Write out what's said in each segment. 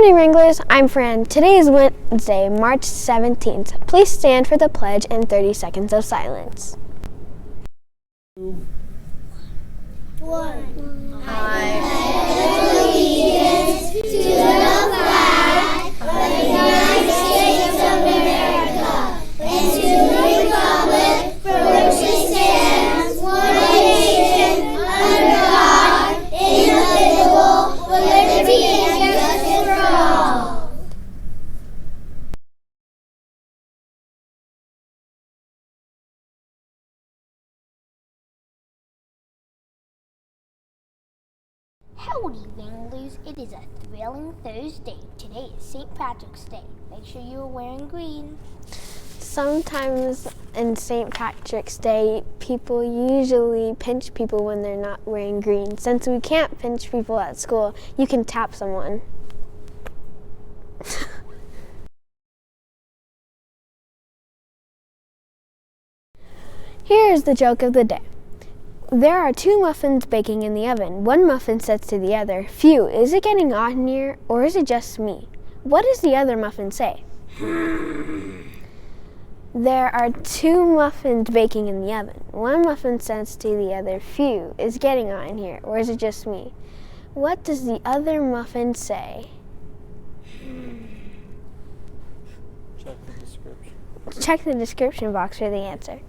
morning, Wranglers. I'm Fran. Today is Wednesday, March 17th. Please stand for the pledge and 30 seconds of silence. 2, 1. I pledge allegiance to the flag of the United States of America and to the republic for which it stands, one nation, under God, indivisible, with liberty and justice for all. Howdy, Wranglers. It is a thrilling Thursday. Today is St. Patrick's Day. Make sure you are wearing green. Sometimes in St. Patrick's Day, people usually pinch people when they're not wearing green. Since we can't pinch people at school, you can tap someone. Here is the joke of the day. There are 2 muffins baking in the oven. One muffin says to the other, "Phew, is it getting hot in here, or is it just me?" What does the other muffin say? There are 2 muffins baking in the oven. One muffin says to the other, "Phew, is it getting hot in here, or is it just me?" What does the other muffin say? Check the description. Check the description box for the answer.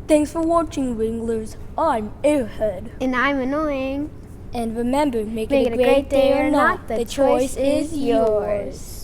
Thanks for watching, Wranglers. I'm Airhead. And I'm annoying. And remember, make it a great day or not, the choice is yours.